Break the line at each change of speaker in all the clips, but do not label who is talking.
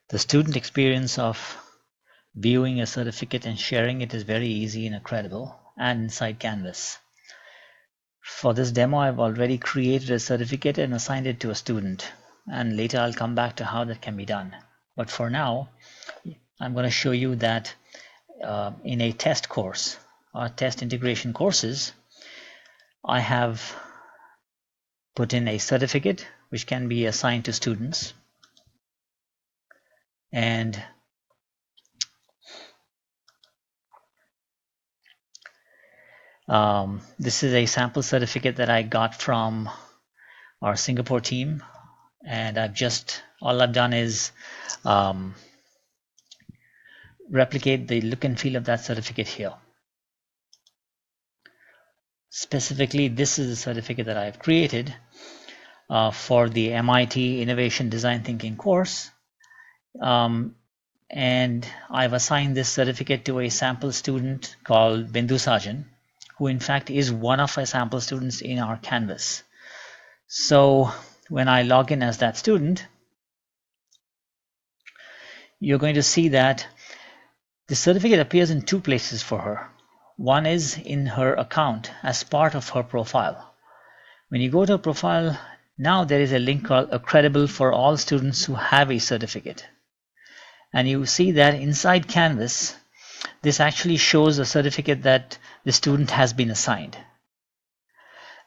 The student experience of viewing a certificate and sharing it is very easy in Accredible and inside Canvas. For this demo, I've already created a certificate and assigned it to a student, and later I'll come back to how that can be done. But for now, I'm going to show you that in a test course or test integration courses, I have put in a certificate which can be assigned to students, and this is a sample certificate that I got from our Singapore team, and all I've done is replicate the look and feel of that certificate here. Specifically, this is the certificate that I've created for the MIT Innovation Design Thinking course. And I've assigned this certificate to a sample student called Bindu Sajan, who in fact is one of our sample students in our Canvas. So when I log in as that student, you're going to see that the certificate appears in two places for her. One is in her account as part of her profile. When you go to her profile, now there is a link called Accredible for all students who have a certificate. And you see that inside Canvas, this actually shows a certificate that the student has been assigned.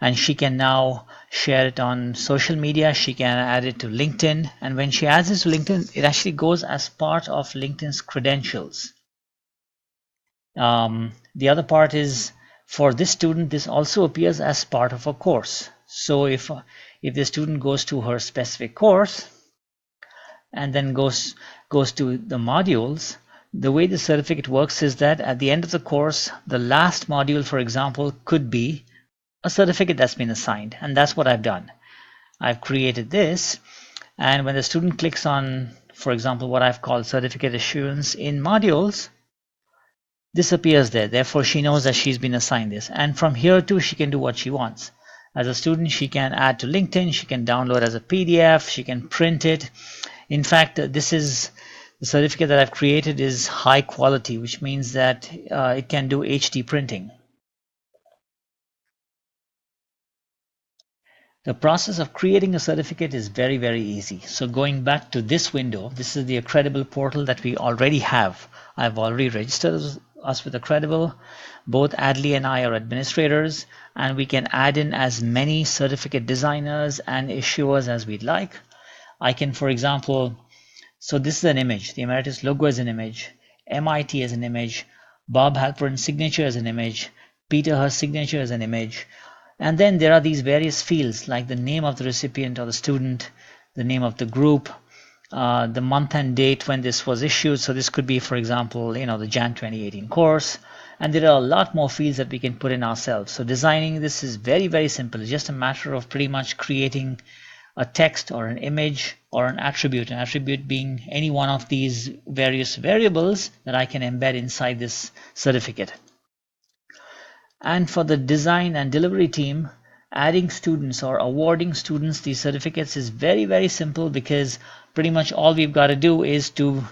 And she can now share it on social media. She can add it to LinkedIn. And when she adds it to LinkedIn, it actually goes as part of LinkedIn's credentials. The other part is for this student, this also appears as part of a course. So if the student goes to her specific course and then goes to the modules, the way the certificate works is that at the end of the course, the last module, for example, could be a certificate that's been assigned. And that's what I've done. I've created this, and when the student clicks on, for example, what I've called certificate issuance in modules, this appears there. Therefore, she knows that she's been assigned this. And from here too, she can do what she wants. As a student, she can add to LinkedIn, she can download as a PDF, she can print it. In fact, this is the certificate that I've created is high quality, which means that it can do HD printing. The process of creating a certificate is very, very easy. So going back to this window, this is the Accredible portal that we already have. I've already registered us with Accredible. Both Adley and I are administrators, and we can add in as many certificate designers and issuers as we'd like. I can, for example, so this is an image. The Emeritus logo is an image. MIT is an image. Bob Halperin's signature is an image. Peter Hurst's signature is an image. And then there are these various fields like the name of the recipient or the student, the name of the group, the month and date when this was issued. So this could be, for example, the Jan 2018 course. And there are a lot more fields that we can put in ourselves. So designing this is very, very simple. It's just a matter of pretty much creating a text or an image or an attribute being any one of these various variables that I can embed inside this certificate. And for the design and delivery team, adding students or awarding students these certificates is very, very simple, because pretty much all we've got to do is the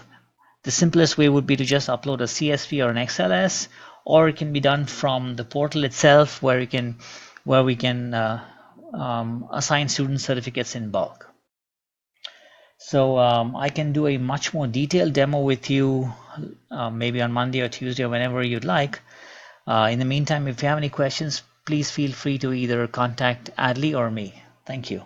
simplest way would be to just upload a CSV or an XLS, or it can be done from the portal itself where we can assign student certificates in bulk. So I can do a much more detailed demo with you maybe on Monday or Tuesday or whenever you'd like. In the meantime, if you have any questions, please feel free to either contact Adley or me. Thank you.